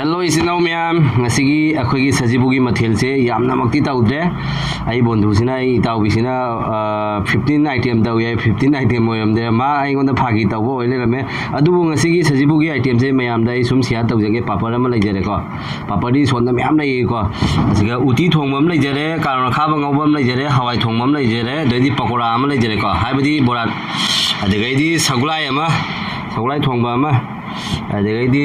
Hello isinaw miyam ngasigi akhoi gi sajibugi mathel se yamna makti tawdre ai bondhu sina ai tawbisina 15 item taw ye 15 item moyamde ma ai ngonda phagi tawbo oile lame adubu ngasigi sajibugi item se mayam dai sum sia tawjage papar ama leijare ko papadi sonda myam lai ko asiga uti thongmam leijare karon khaba ngobam leijare hawai thongmam leijare doidi pakora ama leijare ko haibadi borat adagaidi saglai thongba ama adagaidi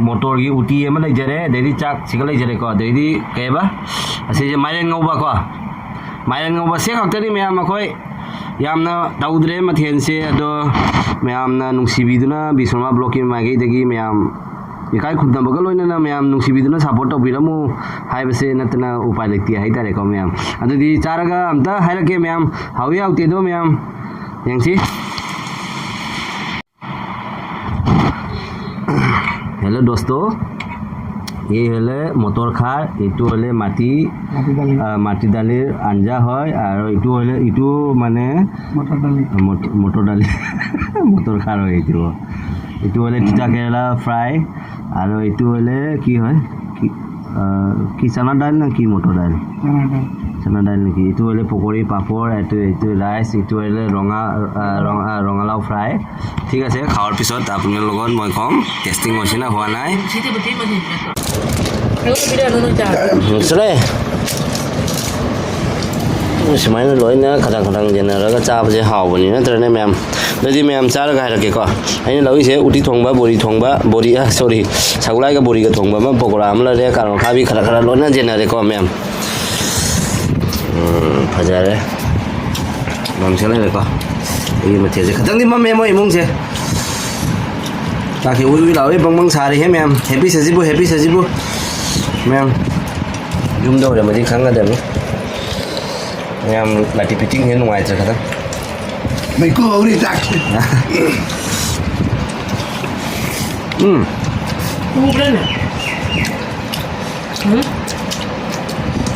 motor gi uti ama leijare dei chak siga leijare ko dei keba ase je mairen ngauba se khaktari myam akhoi yamna tawdre mathen se ado myamna nungsibiduna bisoma blocking magi degi myam ikai khudna bagal loina na myam nungsibiduna support tawbiramu haibase natna upai lekti haitare ko myam adudi charaga amta hairake myam hawi autte do myam yangsi hello दोस्तों ये হলে মটর খার এটু হলে মাটি ডালির আঞ্জা হয় আর এটু মানে মটর ডালি মটর খার হয় এটু হলে তিতা কেরালা ফ্রাই আর এটু হলে কি হয় কি চানা ডাল না কি মটর ডাল চানা ডাল নাকি এটু হলে পকৰি পাপৰ এটু রাইস এটু হলে ৰঙালাও ফ্ৰাই ঠিক আছে খাওয়ার পিছত আপনার লগত মই কম টেস্টিং হৈছে না হোৱা নাই সরে सुमाइना लोइना खदां जेनरागा चाबजे हावबनि नत्रने मैम ददि मैम चारगा हारकेको आइना लगिसे उटी थोंबा बोरी सॉरी सागुलाइगा बोरीगा थोंबा मा पकोड़ा आमला रे कारण खाबि खरा लोइना जेनरेको मैम फजारे ममसेला रेको इ मथेजे खदांदि ममे मोय मुंगसे ताकि उइ लावे बंग सारे हे मैम हैप्पी सजिबु मैम जुम दौरे मदि खंगा दनि मैम लाटी पिटिंग हे नुआइ छ खदा मैं को औरी ताक मुगले ने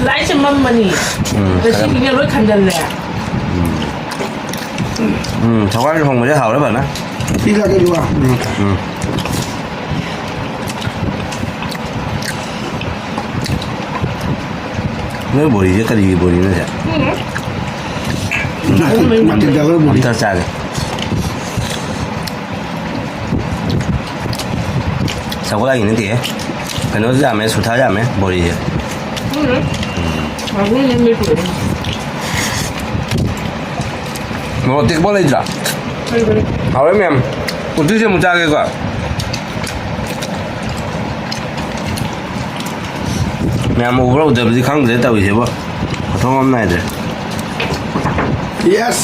लाइ से मम्मनी बेसी किने रोय खंजल ले सवाल होंग मजे हाव रे बना ठीक है जुआ मैं बोरी जे करी बोरी ना जा माटी डालो बोरी अंतर चाग सगोला इने दे कनो जामे सुथा जामे बोरी जे आगु ने मे तो मो टिक बोले जा हावे मैम उठी से मुचागे को मैम ओवर उधर भी खांग दे तब इसे वो थोड़ा हम नहीं दे यस